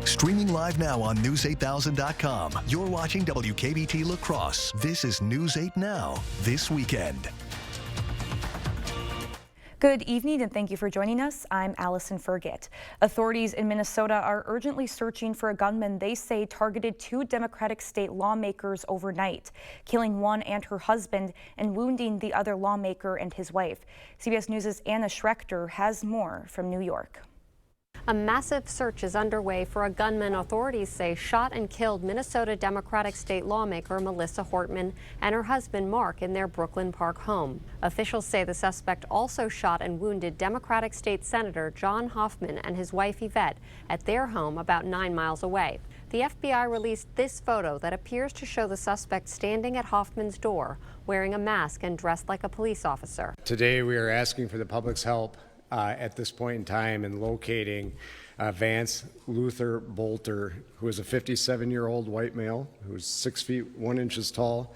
Streaming live now on News8000.com. You're watching WKBT La Crosse. This is News 8 Now, this weekend. Good evening and thank you for joining us. I'm Allison Fergit. Authorities in Minnesota are urgently searching for a gunman they say targeted two Democratic state lawmakers overnight, killing one and her husband and wounding the other lawmaker and his wife. CBS News' Anna Schrechter has more from New York. A massive search is underway for a gunman authorities say shot and killed Minnesota Democratic state lawmaker Melissa Hortman and her husband Mark in their Brooklyn Park home. Officials say the suspect also shot and wounded Democratic State Senator John Hoffman and his wife Yvette at their home about 9 miles away. The FBI released this photo that appears to show the suspect standing at Hoffman's door, wearing a mask and dressed like a police officer. Today we are asking for the public's help at this point in time in locating Vance Luther Bolter, who is a 57-year-old white male who's 6 feet 1 inch tall,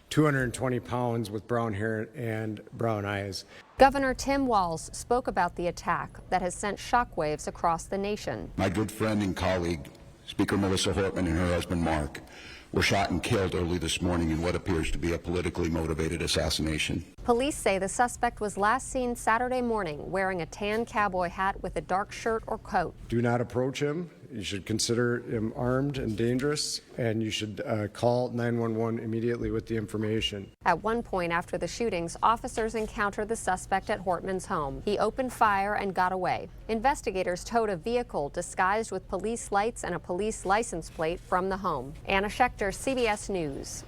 220 pounds with brown hair and brown eyes. Governor Tim Walz spoke about the attack that has sent shockwaves across the nation. My good friend and colleague, Speaker Melissa Hortman, and her husband Mark were shot and killed early this morning in what appears to be a politically motivated assassination. Police say the suspect was last seen Saturday morning wearing a tan cowboy hat with a dark shirt or coat. Do not approach him. You should consider him armed and dangerous, and you should call 911 immediately with the information. At one point after the shootings, officers encountered the suspect at Hortman's home. He opened fire and got away. Investigators towed a vehicle disguised with police lights and a police license plate from the home. Anna Schechter, CBS News.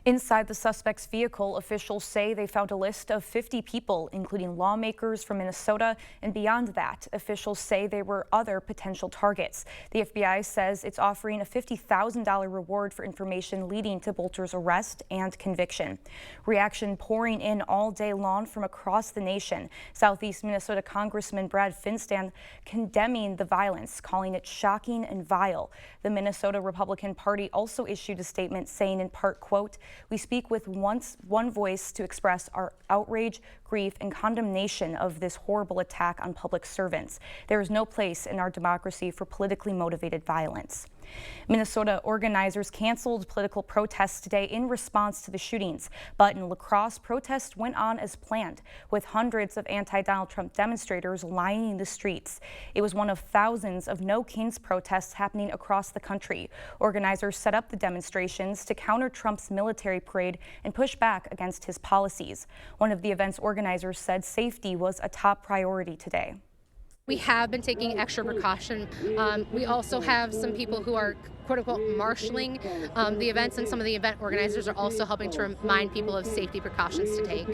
Inside the suspect's vehicle, officials say they found a list of 50 people, including lawmakers from Minnesota, and beyond that, officials say there were other potential targets. The FBI says it's offering a $50,000 reward for information leading to Bolter's arrest and conviction. Reaction pouring in all day long from across the nation. Southeast Minnesota Congressman Brad Finstad condemning the violence, calling it shocking and vile. The Minnesota Republican Party also issued a statement saying in part, quote, "We speak with one voice to express our outrage, grief, and condemnation of this horrible attack on public servants. There is no place in our democracy for politically motivated violence." Minnesota organizers canceled political protests today in response to the shootings, but in La Crosse, protests went on as planned, with hundreds of anti-Donald Trump demonstrators lining the streets. It was one of thousands of No Kings protests happening across the country. Organizers set up the demonstrations to counter Trump's military parade and push back against his policies. One of the event's organizers said safety was a top priority today. We have been taking extra precaution. We also have some people who are quote unquote marshaling the events, and some of the event organizers are also helping to remind people of safety precautions to take.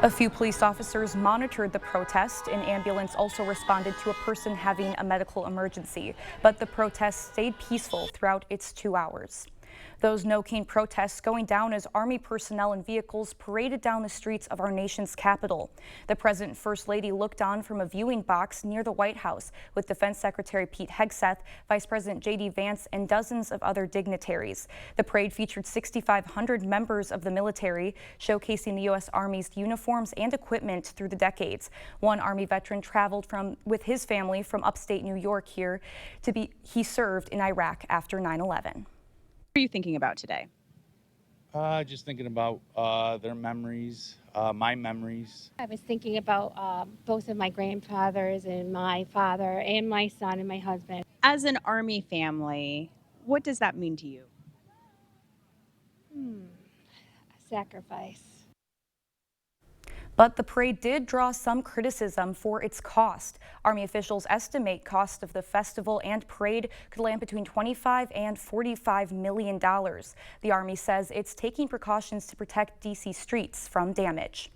A few police officers monitored the protest. An ambulance also responded to a person having a medical emergency, but the protest stayed peaceful throughout its 2 hours. Those No King protests going down as Army personnel and vehicles paraded down the streets of our nation's capital. The President and First Lady looked on from a viewing box near the White House with Defense Secretary Pete Hegseth, Vice President J.D. Vance, and dozens of other dignitaries. The parade featured 6,500 members of the military, showcasing the U.S. Army's uniforms and equipment through the decades. One Army veteran traveled with his family from upstate New York here he served in Iraq after 9/11. What are you thinking about today? Just thinking about their memories, my memories. I was thinking about both of my grandfathers and my father and my son and my husband. As an Army family, what does that mean to you? A sacrifice. But the parade did draw some criticism for its cost. Army officials estimate cost of the festival and parade could land between $25 and $45 million. The Army says it's taking precautions to protect D.C. streets from damage.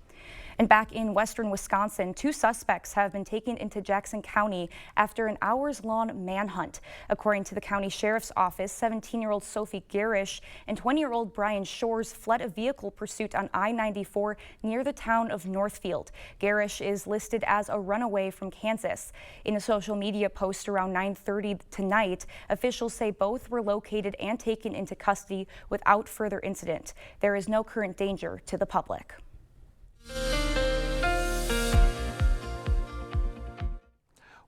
And back in western Wisconsin, 2 suspects have been taken into Jackson County after an hours-long manhunt. According to the county sheriff's office, 17-year-old Sophie Garish and 20-year-old Brian Shores fled a vehicle pursuit on I-94 near the town of Northfield. Garish is listed as a runaway from Kansas. In a social media post around 9:30 tonight, officials say both were located and taken into custody without further incident. There is no current danger to the public.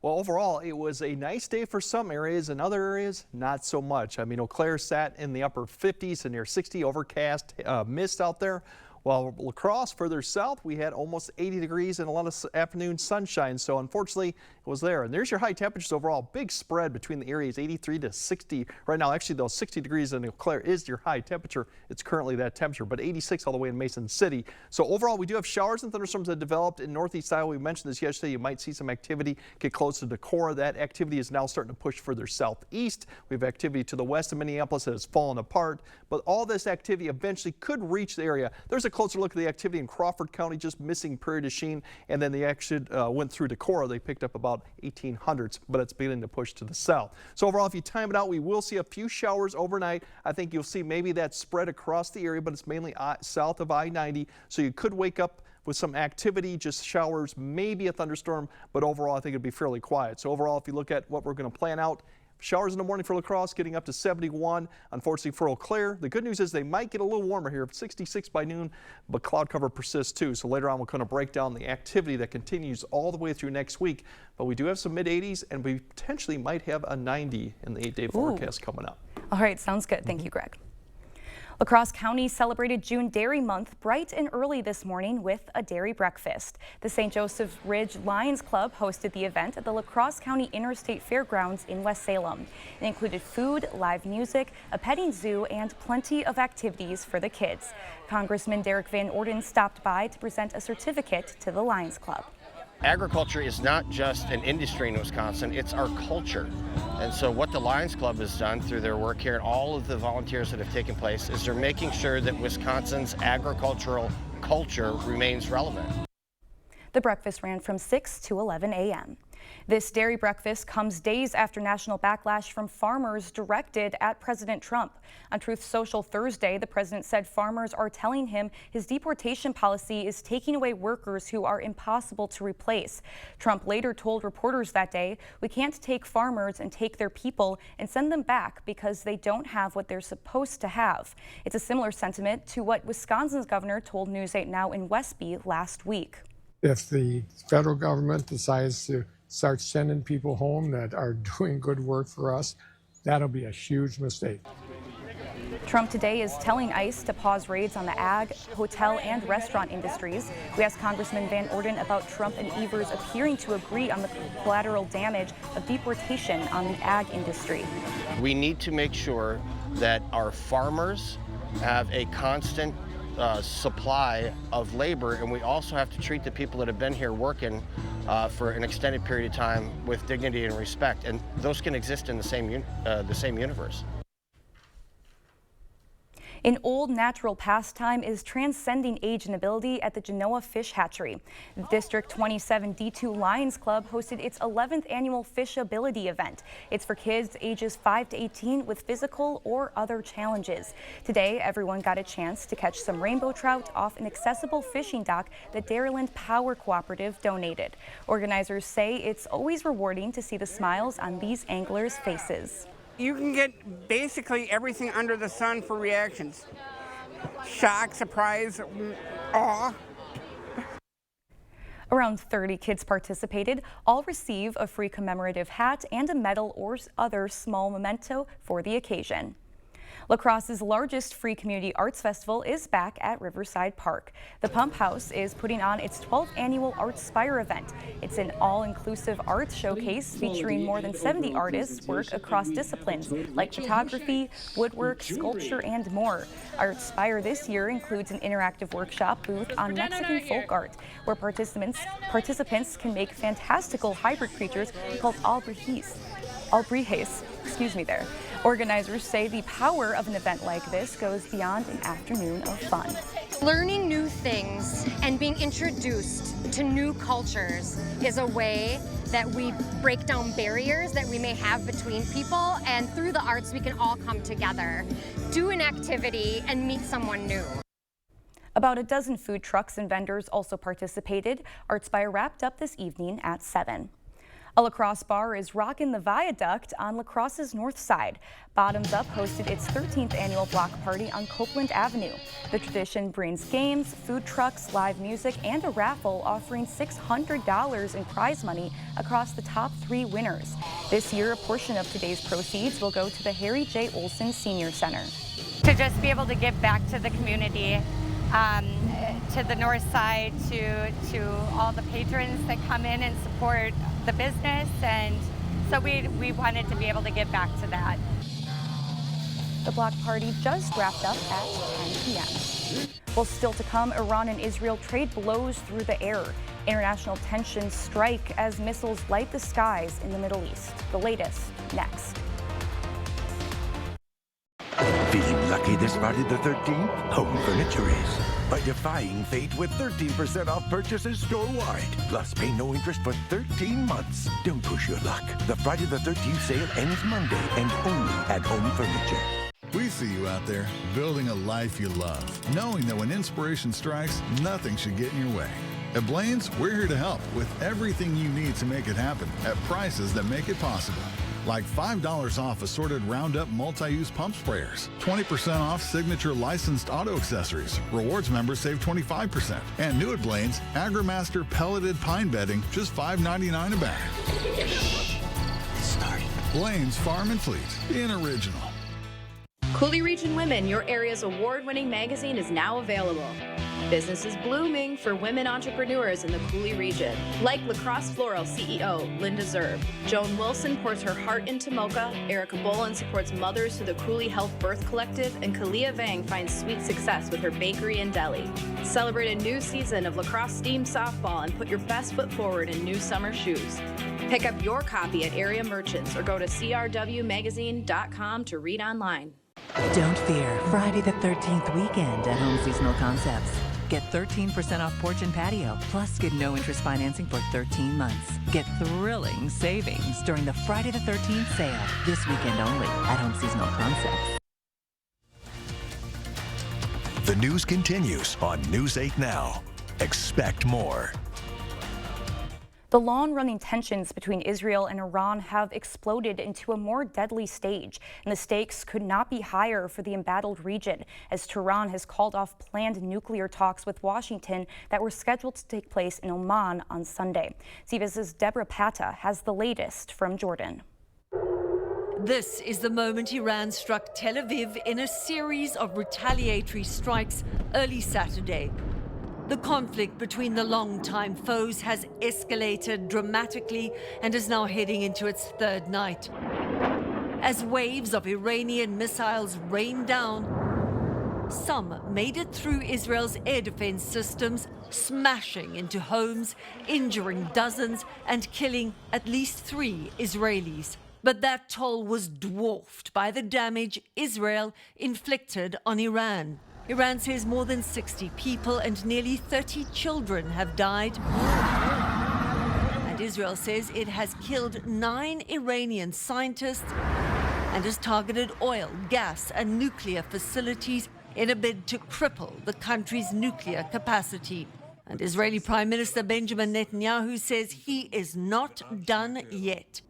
Well, overall, it was a nice day for some areas and other areas, not so much. I mean, Eau Claire sat in the upper 50s and near 60, overcast, mist out there. While La Crosse, further south, we had almost 80 degrees and a lot of afternoon sunshine. So unfortunately, it was there. And there's your high temperatures overall. Big spread between the areas, 83 to 60 right now. Actually, though, 60 degrees in Eau Claire is your high temperature. It's currently that temperature, but 86 all the way in Mason City. So overall, we do have showers and thunderstorms that developed in northeast Iowa. We mentioned this yesterday. You might see some activity get close to Decorah. That activity is now starting to push further southeast. We have activity to the west of Minneapolis that has fallen apart. But all this activity eventually could reach the area. There's a closer look at the activity in Crawford County, just missing Prairie du Chien, and then the action went through Decorah. They picked up about 1800s, but it's beginning to push to the south. So overall, if you time it out, we will see a few showers overnight. I think you'll see maybe that spread across the area, but it's mainly south of I-90, so you could wake up with some activity, just showers, maybe a thunderstorm, but overall I think it'd be fairly quiet. So overall, if you look at what we're going to plan out, showers in the morning for La Crosse, getting up to 71. Unfortunately for Eau Claire, the good news is they might get a little warmer here, 66 by noon, but cloud cover persists too. So later on, we'll kind of break down the activity that continues all the way through next week. But we do have some mid-80s, and we potentially might have a 90 in the 8-day forecast coming up. All right, sounds good. Thank you, Greg. La Crosse County celebrated June Dairy Month bright and early this morning with a dairy breakfast. The St. Joseph Ridge Lions Club hosted the event at the La Crosse County Interstate Fairgrounds in West Salem. It included food, live music, a petting zoo, and plenty of activities for the kids. Congressman Derek Van Orden stopped by to present a certificate to the Lions Club. Agriculture is not just an industry in Wisconsin, it's our culture. And so what the Lions Club has done through their work here and all of the volunteers that have taken place is they're making sure that Wisconsin's agricultural culture remains relevant. The breakfast ran from 6 to 11 a.m. This dairy breakfast comes days after national backlash from farmers directed at President Trump. On Truth Social Thursday, the president said farmers are telling him his deportation policy is taking away workers who are impossible to replace. Trump later told reporters that day, "We can't take farmers and take their people and send them back because they don't have what they're supposed to have." It's a similar sentiment to what Wisconsin's governor told News 8 Now in Westby last week. If the federal government decides to start sending people home that are doing good work for us, that'll be a huge mistake. Trump today is telling ICE to pause raids on the ag, hotel, and restaurant industries. We asked Congressman Van Orden about Trump and Evers appearing to agree on the collateral damage of deportation on the ag industry. We need to make sure that our farmers have a constant supply of labor, and we also have to treat the people that have been here working for an extended period of time with dignity and respect, and those can exist in the same universe. An old natural pastime is transcending age and ability at the Genoa Fish Hatchery. The District 27 D2 Lions Club hosted its 11th annual Fishability event. It's for kids ages 5 to 18 with physical or other challenges. Today, everyone got a chance to catch some rainbow trout off an accessible fishing dock that Dairyland Power Cooperative donated. Organizers say it's always rewarding to see the smiles on these anglers' faces. You can get basically everything under the sun for reactions. Shock, surprise, awe. Around 30 kids participated. All receive a free commemorative hat and a medal or other small memento for the occasion. La Crosse's largest free community arts festival is back at Riverside Park. The Pump House is putting on its 12th annual Artspire event. It's an all-inclusive art showcase featuring more than 70 artists' work across disciplines like photography, woodwork, sculpture, and more. Artspire this year includes an interactive workshop booth on Mexican folk art, where participants can make fantastical hybrid creatures called albrijes. Organizers say the power of an event like this goes beyond an afternoon of fun. Learning new things and being introduced to new cultures is a way that we break down barriers that we may have between people, and through the arts we can all come together, do an activity, and meet someone new. About a dozen food trucks and vendors also participated. Artspire wrapped up this evening at 7. A lacrosse bar is rocking the viaduct on La Crosse's north side. Bottoms Up hosted its 13th annual block party on Copeland Avenue. The tradition brings games, food trucks, live music, and a raffle offering $600 in prize money across the top 3 winners. This year, a portion of today's proceeds will go to the Harry J. Olson Senior Center. To just be able to give back to the community, to the north side, to all the patrons that come in and support the business, and so we wanted to be able to give back to that. The block party just wrapped up at 10 p.m. Well, still to come, Iran and Israel trade blows through the air. International tensions strike as missiles light the skies in the Middle East. The latest next. Feeling lucky this Friday the 13th? Home Furniture is. By defying fate with 13% off purchases store-wide. Plus, pay no interest for 13 months. Don't push your luck. The Friday the 13th sale ends Monday and only at Home Furniture. We see you out there, building a life you love, knowing that when inspiration strikes, nothing should get in your way. At Blaine's, we're here to help with everything you need to make it happen at prices that make it possible. Like $5 off assorted Roundup multi-use pump sprayers, 20% off signature licensed auto accessories. Rewards members save 25%. And new at Blaine's, AgriMaster pelleted pine bedding, just $5.99 a bag. Sorry. Blaine's Farm and Fleet, being original. Coulee Region Women, your area's award-winning magazine, is now available. Business is blooming for women entrepreneurs in the Coulee region, like La Crosse Floral CEO Linda Zerb. Joan Wilson pours her heart into mocha, Erica Bolin supports mothers through the Coulee Health Birth Collective, and Kalia Vang finds sweet success with her bakery and deli. Celebrate a new season of La Crosse Steam Softball and put your best foot forward in new summer shoes. Pick up your copy at area merchants or go to crwmagazine.com to read online. Don't fear, Friday the 13th weekend at Home Seasonal Concepts. Get 13% off porch and patio, plus get no interest financing for 13 months. Get thrilling savings during the Friday the 13th sale, this weekend only at Home Seasonal Concepts. The news continues on News 8 Now. Expect more. The long-running tensions between Israel and Iran have exploded into a more deadly stage, and the stakes could not be higher for the embattled region, as Tehran has called off planned nuclear talks with Washington that were scheduled to take place in Oman on Sunday. CBS's Deborah Pata has the latest from Jordan. This is the moment Iran struck Tel Aviv in a series of retaliatory strikes early Saturday. The conflict between the longtime foes has escalated dramatically and is now heading into its third night. As waves of Iranian missiles rain down, some made it through Israel's air defense systems, smashing into homes, injuring dozens and killing at least 3 Israelis. But that toll was dwarfed by the damage Israel inflicted on Iran. Iran says more than 60 people and nearly 30 children have died. And Israel says it has killed 9 Iranian scientists and has targeted oil, gas and nuclear facilities in a bid to cripple the country's nuclear capacity. And Israeli Prime Minister Benjamin Netanyahu says he is not done yet.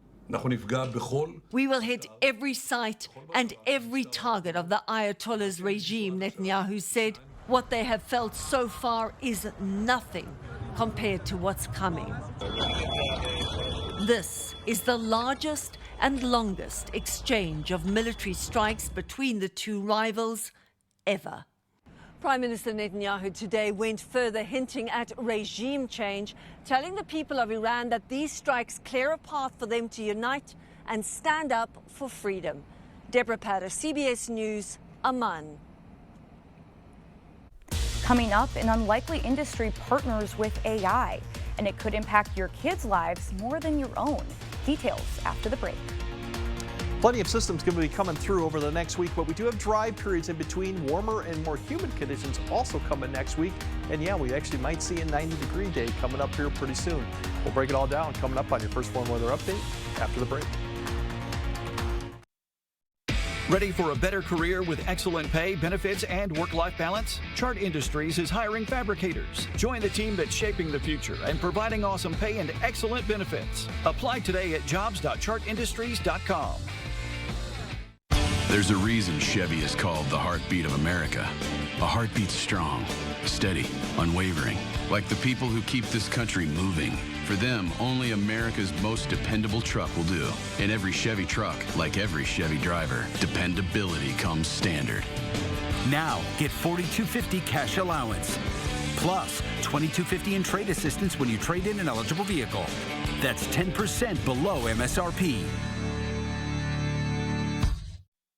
We will hit every site and every target of the Ayatollah's regime, Netanyahu said. What they have felt so far is nothing compared to what's coming. This is the largest and longest exchange of military strikes between the two rivals ever. Prime Minister Netanyahu today went further, hinting at regime change, telling the people of Iran that these strikes clear a path for them to unite and stand up for freedom. Deborah Patter, CBS News, Amman. Coming up, an unlikely industry partners with AI, and it could impact your kids' lives more than your own. Details after the break. Plenty of systems going to be coming through over the next week, but we do have dry periods in between. Warmer and more humid conditions also coming next week. And yeah, we actually might see a 90-degree day coming up here pretty soon. We'll break it all down coming up on your First Warn Weather Update after the break. Ready for a better career with excellent pay, benefits, and work-life balance? Chart Industries is hiring fabricators. Join the team that's shaping the future and providing awesome pay and excellent benefits. Apply today at jobs.chartindustries.com. There's a reason Chevy is called the heartbeat of America. A heartbeat strong, steady, unwavering, like the people who keep this country moving. For them, only America's most dependable truck will do. In every Chevy truck, like every Chevy driver, dependability comes standard. Now, get $4,250 cash allowance. Plus, $2,250 in trade assistance when you trade in an eligible vehicle. That's 10% below MSRP.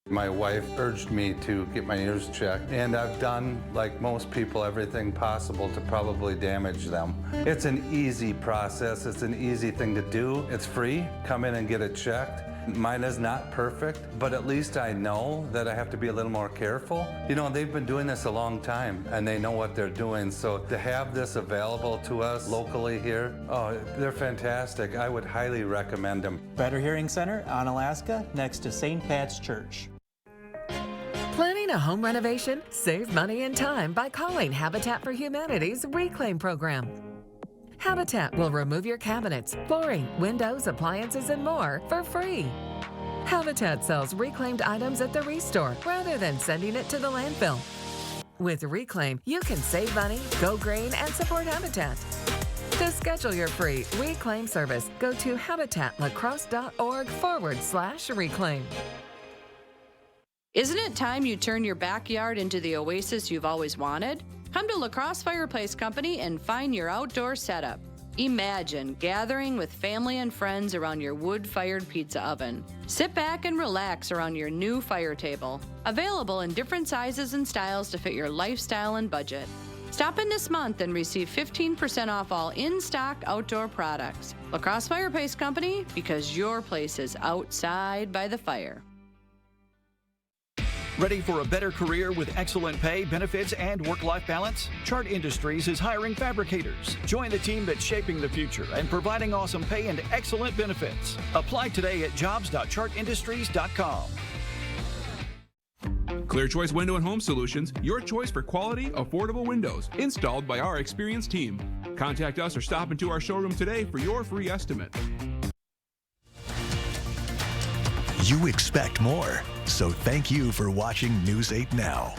My wife urged me to get my ears checked, and I've done, like most people, everything possible to probably damage them. It's an easy process. It's an easy thing to do. It's free. Come in and get it checked. Mine is not perfect, but at least I know that I have to be a little more careful. You know, they've been doing this a long time, and they know what they're doing, so to have this available to us locally here, oh, they're fantastic. I would highly recommend them. Better Hearing Center on Alaska, next to St. Pat's Church. Planning a home renovation? Save money and time by calling Habitat for Humanity's Reclaim program. Habitat will remove your cabinets, flooring, windows, appliances, and more for free. Habitat sells reclaimed items at the ReStore rather than sending it to the landfill. With Reclaim, you can save money, go green, and support Habitat. To schedule your free Reclaim service, go to habitatlacrosse.org/reclaim. Isn't it time you turn your backyard into the oasis you've always wanted? Come to La Crosse Fireplace Company and find your outdoor setup. Imagine gathering with family and friends around your wood-fired pizza oven. Sit back and relax around your new fire table. Available in different sizes and styles to fit your lifestyle and budget. Stop in this month and receive 15% off all in-stock outdoor products. La Crosse Fireplace Company, because your place is outside by the fire. Ready for a better career with excellent pay, benefits, and work-life balance? Chart Industries is hiring fabricators. Join the team that's shaping the future and providing awesome pay and excellent benefits. Apply today at jobs.chartindustries.com. Clear Choice Window and Home Solutions, your choice for quality, affordable windows, installed by our experienced team. Contact us or stop into our showroom today for your free estimate. You expect more, so thank you for watching News 8 Now.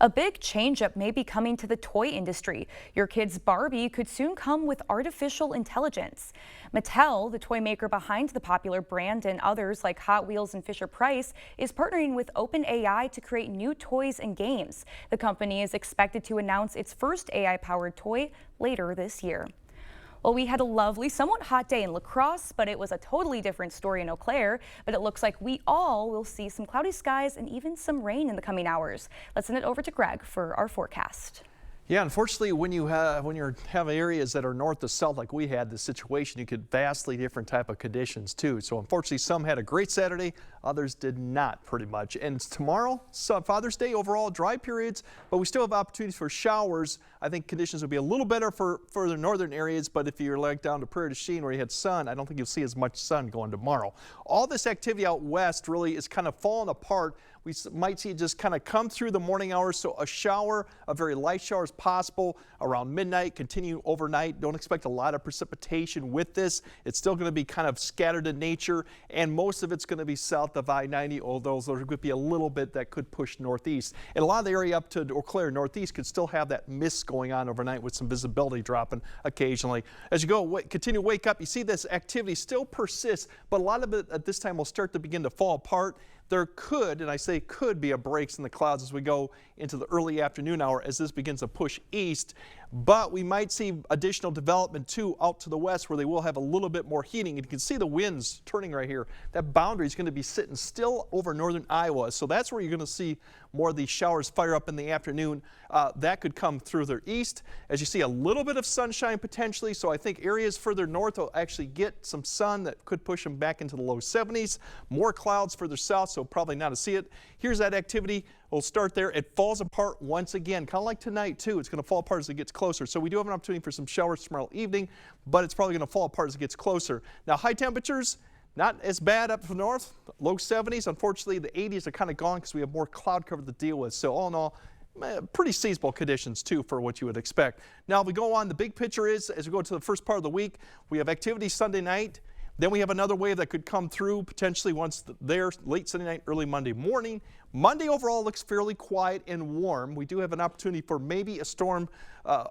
A big change-up may be coming to the toy industry. Your kid's Barbie could soon come with artificial intelligence. Mattel, the toy maker behind the popular brand, and others like Hot Wheels and Fisher-Price, is partnering with OpenAI to create new toys and games. The company is expected to announce its first AI-powered toy later this year. Well, we had a lovely, somewhat hot day in La Crosse, but it was a totally different story in Eau Claire. But it looks like we all will see some cloudy skies and even some rain in the coming hours. Let's send it over to Greg for our forecast. Yeah, unfortunately, when you have areas that are north to south like we had the situation, you could vastly different type of conditions too. So unfortunately, some had a great Saturday, others did not pretty much. And tomorrow, Father's Day, overall dry periods, but we still have opportunities for showers. I think conditions will be a little better for the northern areas, but if you're like down to Prairie du Chien where you had sun, I don't think you'll see as much sun going tomorrow. All this activity out west really is kind of falling apart. We might see it just kind of come through the morning hours, so a shower, a very light shower is possible around midnight, continue overnight. Don't expect a lot of precipitation with this. It's still going to be kind of scattered in nature, and most of it's going to be south of I-90, although there could be a little bit that could push northeast. And a lot of the area up to Eau Claire northeast could still have that mist going on overnight with some visibility dropping occasionally. As you go, continue to wake up, you see this activity still persists, but a lot of it at this time will start to begin to fall apart. There could, and I say could, be a breaks in the clouds as we go into the early afternoon hour as this begins to push east. But we might see additional development too out to the west where they will have a little bit more heating. And you can see the winds turning right here. That boundary is going to be sitting still over northern Iowa. So that's where you're going to see more of these showers fire up in the afternoon. That could come through their east. As you see, a little bit of sunshine potentially. So I think areas further north will actually get some sun that could push them back into the low 70s. More clouds further south, so probably not to see it. Here's that activity. We'll start there. It falls apart once again, kind of like tonight too. It's going to fall apart as it gets closer. So we do have an opportunity for some showers tomorrow evening, but it's probably going to fall apart as it gets closer. Now high temperatures, Not as bad up north, low 70s. Unfortunately, the 80s are kind of gone because we have more cloud cover to deal with. So all in all, pretty seasonable conditions too for what you would expect. Now we go on, the big picture is as we go to the first part of the week, we have activity Sunday night. Then we have another wave that could come through potentially once there, late Sunday night, early Monday morning. Monday overall looks fairly quiet and warm. We do have an opportunity for maybe a storm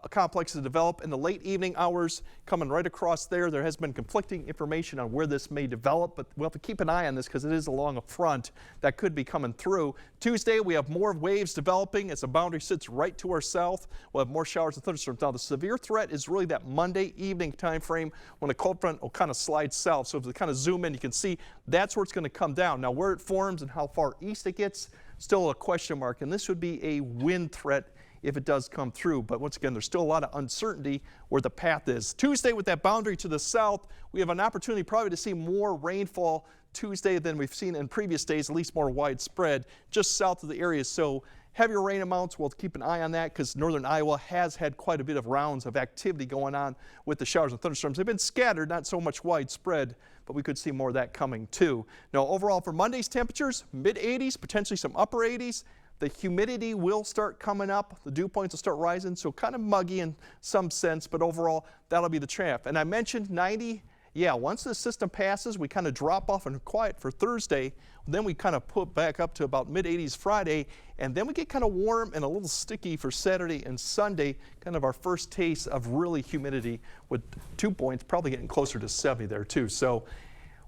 complex to develop in the late evening hours coming right across there. There has been conflicting information on where this may develop, but we'll have to keep an eye on this because it is along a front that could be coming through. Tuesday, we have more waves developing as the boundary sits right to our south. We'll have more showers and thunderstorms. Now, the severe threat is really that Monday evening time frame when the cold front will kind of slide south. So if we kind of zoom in, you can see that's where it's going to come down. Now, where it forms and how far east it gets, still a question mark, and this would be a wind threat if it does come through. But once again, there's still a lot of uncertainty where the path is. Tuesday, with that boundary to the south, we have an opportunity probably to see more rainfall Tuesday than we've seen in previous days, at least more widespread, just south of the area. So heavier rain amounts, we'll keep an eye on that because northern Iowa has had quite a bit of rounds of activity going on with the showers and thunderstorms. They've been scattered, not so much widespread, but we could see more of that coming too. Now overall for Monday's temperatures, mid 80s, potentially some upper 80s. The humidity will start coming up. The dew points will start rising, so kind of muggy in some sense, but overall that'll be the trap. And I mentioned 90. Yeah, once the system passes, we kind of drop off and quiet for Thursday. Then we kind of put back up to about mid-80s Friday, and then we get kind of warm and a little sticky for Saturday and Sunday, kind of our first taste of really humidity with 2 points, probably getting closer to 70 there too. So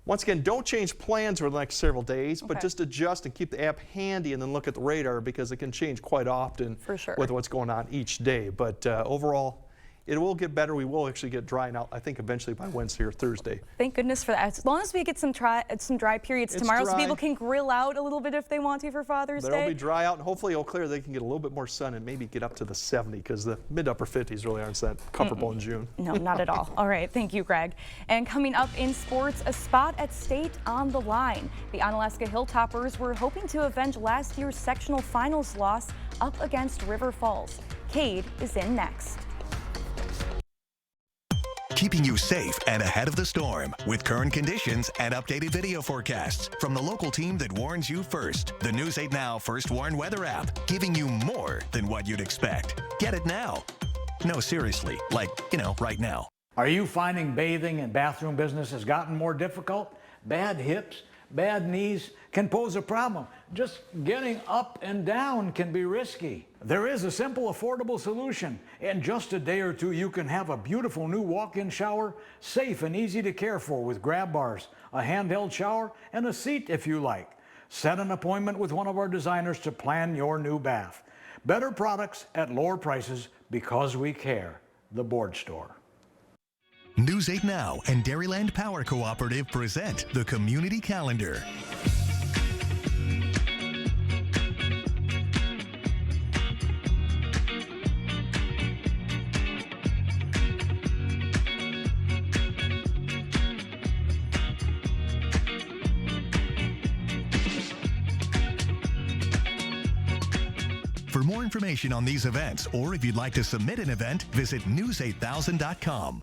once again, don't change plans over the next several days, but just adjust and keep the app handy and then look at the radar because it can change quite often with what's going on each day. But overall, it will get better. We will actually get drying out, I think, eventually by Wednesday or Thursday. Thank goodness for that. As long as we get some dry periods tomorrow so people can grill out a little bit if they want to for Father's Day. There'll be dry out, and hopefully it'll clear. They can get a little bit more sun and maybe get up to the 70 because the mid-upper 50s really aren't that comfortable in June. No, not at all. All right, thank you, Greg. And coming up in sports, a spot at state on the line. The Onalaska Hilltoppers were hoping to avenge last year's sectional finals loss up against River Falls. Cade is in next. Keeping you safe and ahead of the storm with current conditions and updated video forecasts from the local team that warns you first. The News 8 Now First Warn Weather app, giving you more than what you'd expect. Get it now. No, seriously, like, right now. Are you finding bathing and bathroom business has gotten more difficult? Bad hips, bad knees can pose a problem. Just getting up and down can be risky. There is a simple, affordable solution. In just a day or two, you can have a beautiful new walk-in shower, safe and easy to care for with grab bars, a handheld shower, and a seat if you like. Set an appointment with one of our designers to plan your new bath. Better products at lower prices because we care. The Board Store. News 8 Now and Dairyland Power Cooperative present the Community Calendar. For more information on these events, or if you'd like to submit an event, visit news8000.com.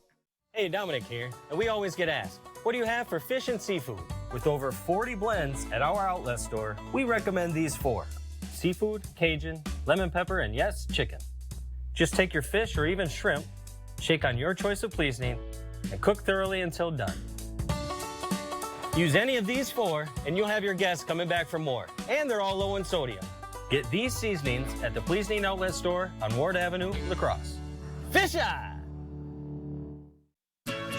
Hey, Dominic here, and we always get asked, what do you have for fish and seafood? With over 40 blends at our outlet store, we recommend these 4. Seafood, Cajun, lemon pepper, and yes, chicken. Just take your fish or even shrimp, shake on your choice of seasoning, and cook thoroughly until done. Use any of these 4, and you'll have your guests coming back for more. And they're all low in sodium. Get these seasonings at the Pleasing Outlet Store on Ward Avenue, La Crosse. Fish Eye!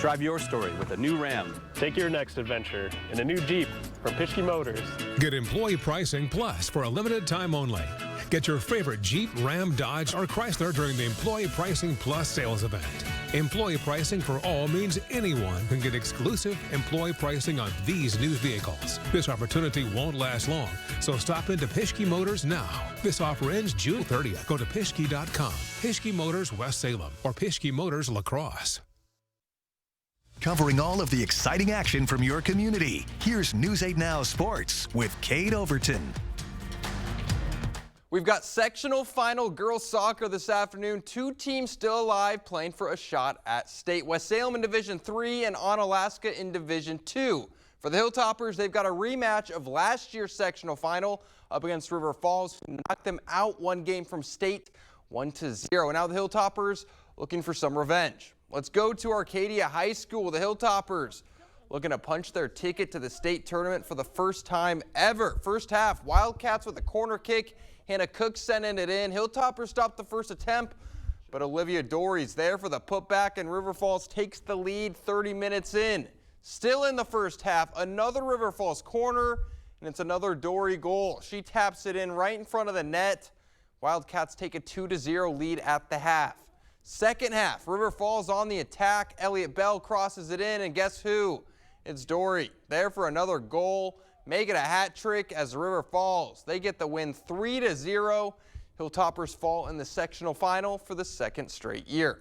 Drive your story with a new Ram. Take your next adventure in a new Jeep from Pischke Motors. Get employee pricing plus for a limited time only. Get your favorite Jeep, Ram, Dodge, or Chrysler during the Employee Pricing Plus sales event. Employee pricing for all means anyone can get exclusive employee pricing on these new vehicles. This opportunity won't last long, so stop into Pischke Motors now. This offer ends June 30th. Go to Pischke.com, Pischke Motors West Salem, or Pischke Motors La Crosse. Covering all of the exciting action from your community. Here's News 8 Now Sports with Kate Overton. We've got sectional final girls soccer this afternoon. 2 teams still alive playing for a shot at state. West Salem in Division 3 and Onalaska in Division 2. For the Hilltoppers, they've got a rematch of last year's sectional final up against River Falls, who knocked them out one game from state 1-0. And now the Hilltoppers looking for some revenge. Let's go to Arcadia High School. The Hilltoppers looking to punch their ticket to the state tournament for the first time ever. First half, Wildcats with a corner kick. Hannah Cook sending it in. Hilltoppers stopped the first attempt, but Olivia Dory's there for the putback, and River Falls takes the lead 30 minutes in. Still in the first half, another River Falls corner, and it's another Dory goal. She taps it in right in front of the net. Wildcats take a 2-0 lead at the half. Second half, River Falls on the attack. Elliott Bell crosses it in, and guess who? It's Dory there for another goal. Make it a hat trick as River Falls. They get the win 3-0. Hilltoppers fall in the sectional final for the second straight year.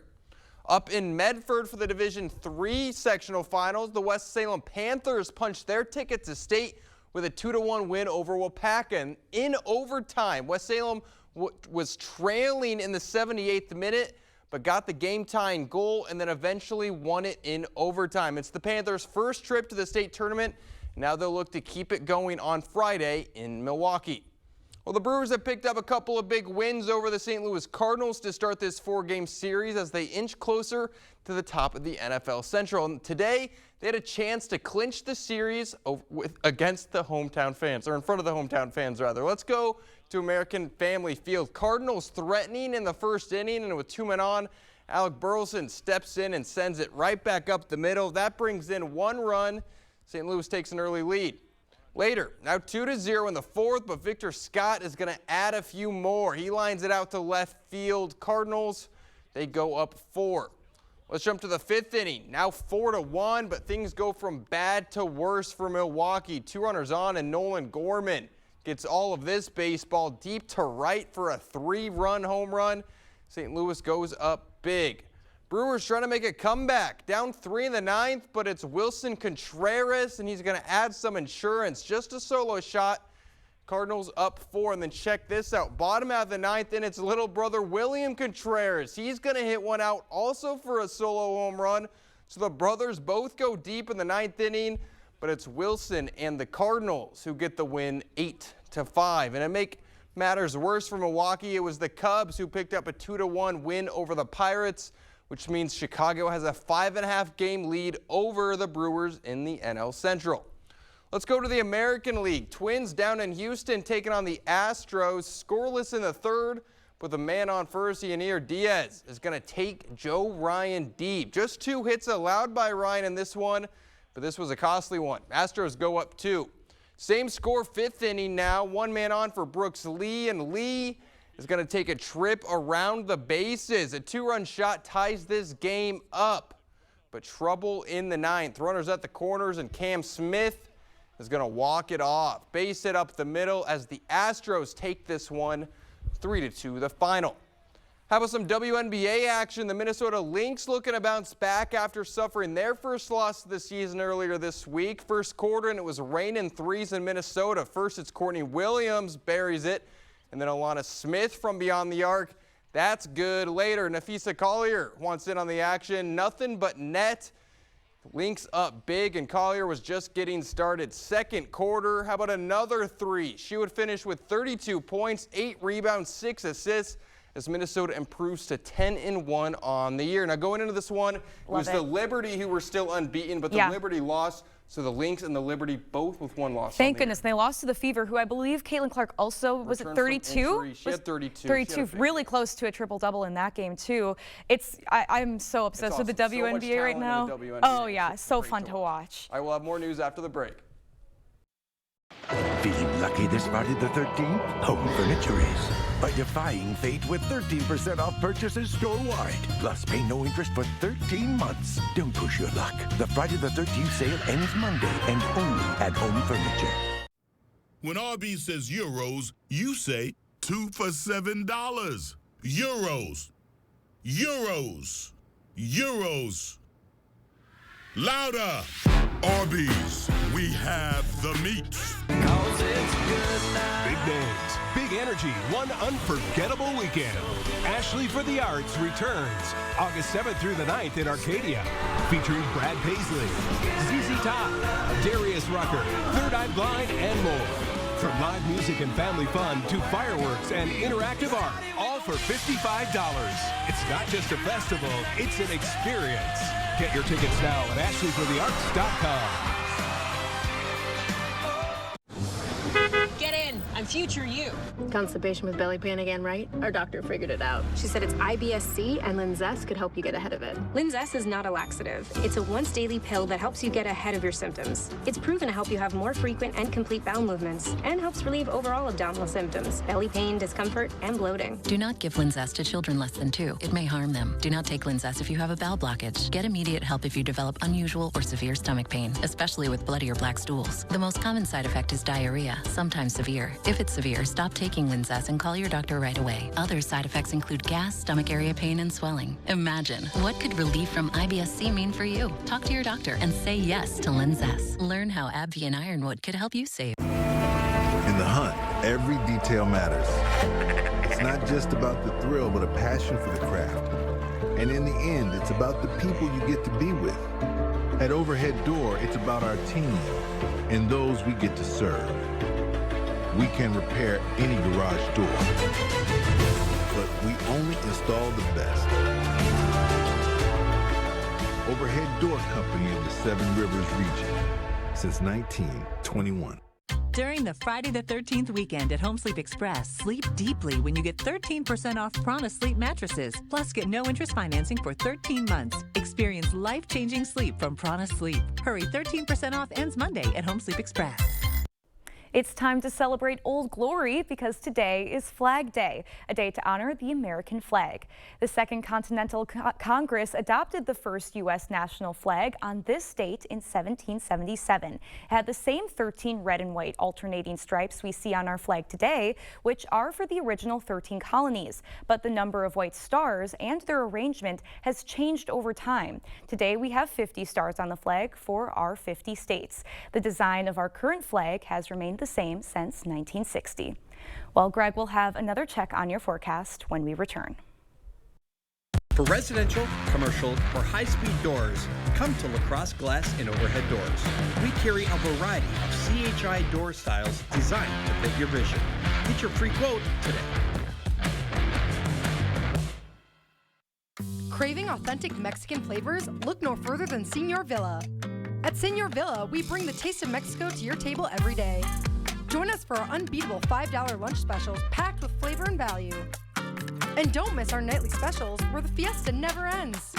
Up in Medford for the Division III sectional finals, the West Salem Panthers punched their ticket to state with a 2-1 win over Waupaca. In overtime, West Salem was trailing in the 78th minute, but got the game-tying goal and then eventually won it in overtime. It's the Panthers' first trip to the state tournament. Now they'll look to keep it going on Friday in Milwaukee. Well, the Brewers have picked up a couple of big wins over the St. Louis Cardinals to start this 4-game series as they inch closer to the top of the NFL Central. And today, they had a chance to clinch the series against the hometown fans, or in front of the hometown fans, rather. Let's go to American Family Field. Cardinals threatening in the first inning, and with 2 men on, Alec Burleson steps in and sends it right back up the middle. That brings in 1 run. St. Louis takes an early lead. Later, now 2-0 in the fourth, but Victor Scott is going to add a few more. He lines it out to left field. Cardinals, they go up 4. Let's jump to the 5th inning. Now 4-1, but things go from bad to worse for Milwaukee. 2 runners on, and Nolan Gorman gets all of this baseball deep to right for a 3-run home run. St. Louis goes up big. Brewers trying to make a comeback. Down 3 in the 9th, but it's Wilson Contreras, and he's going to add some insurance. Just a solo shot. Cardinals up 4, and then check this out. Bottom half of the 9th, and it's little brother William Contreras. He's going to hit one out also for a solo home run. So the brothers both go deep in the 9th inning, but it's Wilson and the Cardinals who get the win 8-5. And to make matters worse for Milwaukee, it was the Cubs who picked up a 2-1 win over the Pirates, which means Chicago has a 5.5 game lead over the Brewers in the NL Central. Let's go to the American League. Twins down in Houston taking on the Astros. Scoreless in the 3rd, but the man on first, Yanir Diaz, is going to take Joe Ryan deep. Just 2 hits allowed by Ryan in this one, but this was a costly one. Astros go up 2. Same score, 5th inning now. 1 man on for Brooks Lee, and Lee is going to take a trip around the bases. A 2-run shot ties this game up, but trouble in the 9th. Runners at the corners, and Cam Smith is going to walk it off. Base hit up the middle as the Astros take this one 3-2 the final. How about some WNBA action? The Minnesota Lynx looking to bounce back after suffering their first loss of the season earlier this week. First quarter, and it was raining 3s in Minnesota. First, it's Courtney Williams buries it, and then Alana Smith from beyond the arc. That's good. Later, Nafisa Collier wants in on the action. Nothing but net. Lynx up big, and Collier was just getting started. Second quarter, how about another 3? She would finish with 32 points, 8 rebounds, 6 assists as Minnesota improves to 10-1 on the year. Now going into this one, it was the Liberty who were still unbeaten, but the Liberty lost. So the Lynx and the Liberty both with 1 loss. Thank goodness. They lost to the Fever, who I believe Caitlin Clark also was at 32. She had 32. 32, really close to a triple-double in that game too. I'm so obsessed with the WNBA right now. Oh yeah, so fun to watch. I will have more news after the break. Feeling lucky this Friday the 13th? Home Furniture is. By defying fate with 13% off purchases store-wide. Plus, pay no interest for 13 months. Don't push your luck. The Friday the 13th sale ends Monday and only at Home Furniture. When Arby's says Euros, you say 2 for $7. Euros. Euros. Euros. Louder. Arby's. We have the meat. Cause it's good night. Big days, big energy, one unforgettable weekend. Ashley for the Arts returns August 7th through the 9th in Arcadia. featuring Brad Paisley, ZZ Top, Darius Rucker, Third Eye Blind, and more. From live music and family fun to fireworks and interactive art, all for $55. It's not just a festival, it's an experience. Get your tickets now at ashleyforthearts.com. Get in. I'm future you. Constipation with belly pain again, right? Our doctor figured it out. She said it's IBS-C and Linzess could help you get ahead of it. Linzess is not a laxative. It's a once daily pill that helps you get ahead of your symptoms. It's proven to help you have more frequent and complete bowel movements and helps relieve overall abdominal symptoms, belly pain, discomfort, and bloating. Do not give Linzess to children less than 2. It may harm them. Do not take Linzess if you have a bowel blockage. Get immediate help if you develop unusual or severe stomach pain, especially with bloody or black stools. The most common side effect is diarrhea, sometimes severe. If it's severe, stop taking Linzess and call your doctor right away. Other side effects include gas, stomach area pain, and swelling. Imagine, what could relief from IBS-C mean for you? Talk to your doctor and say yes to Linzess. Learn how AbbVie and Ironwood could help you save. In the hunt, every detail matters. It's not just about the thrill, but a passion for the craft. And in the end, it's about the people you get to be with. At Overhead Door, it's about our team and those we get to serve. We can repair any garage door, but we only install the best. Overhead Door Company of the Seven Rivers region since 1921. During the Friday the 13th weekend at Home Sleep Express, sleep deeply when you get 13% off Prana Sleep mattresses. Plus, get no interest financing for 13 months. Experience life-changing sleep from Prana Sleep. Hurry, 13% off ends Monday at Home Sleep Express. It's time to celebrate Old Glory because today is Flag Day, a day to honor the American flag. The Second Continental Congress adopted the first U.S. national flag on this date in 1777. It had the same 13 red and white alternating stripes we see on our flag today, which are for the original 13 colonies. But the number of white stars and their arrangement has changed over time. Today we have 50 stars on the flag for our 50 states. The design of our current flag has remained the same since 1960. Well, Greg will have another check on your forecast when we return. For residential, commercial, or high-speed doors, come to LaCrosse Glass and Overhead Doors. We carry a variety of CHI door styles designed to fit your vision. Get your free quote today. Craving authentic Mexican flavors? Look no further than Señor Villa. At Señor Villa, we bring the taste of Mexico to your table every day. Join us for our unbeatable $5 lunch specials packed with flavor and value. And don't miss our nightly specials where the fiesta never ends.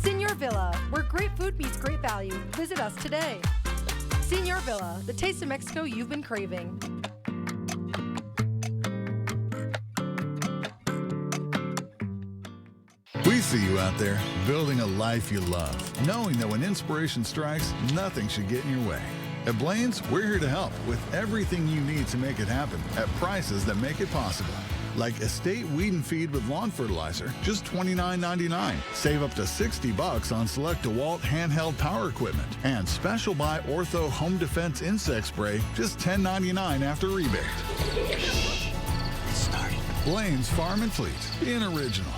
Señor Villa, where great food meets great value. Visit us today. Señor Villa, the taste of Mexico you've been craving. We see you out there building a life you love, knowing that when inspiration strikes, nothing should get in your way. At Blaine's, we're here to help with everything you need to make it happen at prices that make it possible. Like Estate Weed and Feed with lawn fertilizer, just $29.99. Save up to $60 on select DeWalt handheld power equipment. And Special Buy Ortho Home Defense Insect Spray, just $10.99 after rebate. Blaine's Farm and Fleet, being original.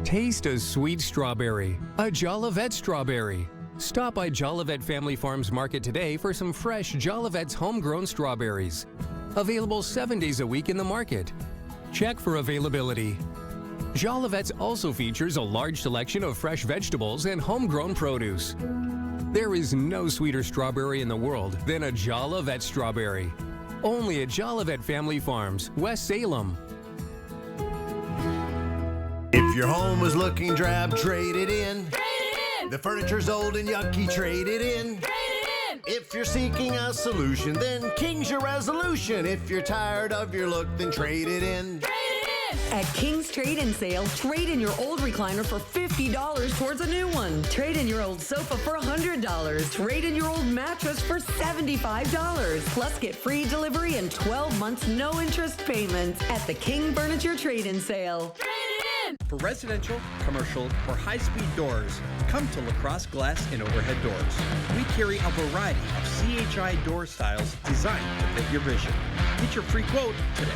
Taste a sweet strawberry, a Jolivet strawberry. Stop by Jolivet Family Farms Market today for some fresh Jolivet's homegrown strawberries. Available 7 days a week in the market. Check for availability. Jolivet's also features a large selection of fresh vegetables and homegrown produce. There is no sweeter strawberry in the world than a Jolivet strawberry. Only at Jolivet Family Farms, West Salem. If your home is looking drab, trade it in. Trade it in. The furniture's old and yucky, trade it in. Trade it in. If you're seeking a solution, then King's your resolution. If you're tired of your look, then trade it in. Trade it in. At King's Trade-In Sale, trade in your old recliner for $50 towards a new one. Trade in your old sofa for $100. Trade in your old mattress for $75. Plus, get free delivery and 12 months no interest payments at the King Furniture Trade-In Sale. For residential, commercial, or high-speed doors, come to LaCrosse Glass and Overhead Doors. We carry a variety of CHI door styles designed to fit your vision. Get your free quote today.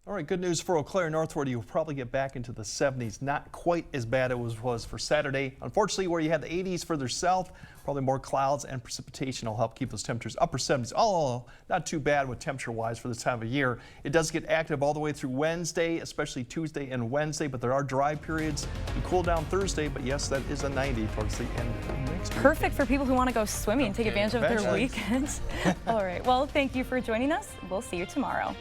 All right, good news for Eau Claire northward. You'll probably get back into the 70s. Not quite as bad as it was for Saturday. Unfortunately, where you had the 80s further south, probably more clouds and precipitation will help keep those temperatures upper 70s. All not too bad with temperature-wise for this time of year. It does get active all the way through Wednesday, especially Tuesday and Wednesday, but there are dry periods. You cool down Thursday, but yes, that is a 90 towards the end of next week. Perfect for people who want to go swimming and take advantage of their weekend. All right, well, thank you for joining us. We'll see you tomorrow.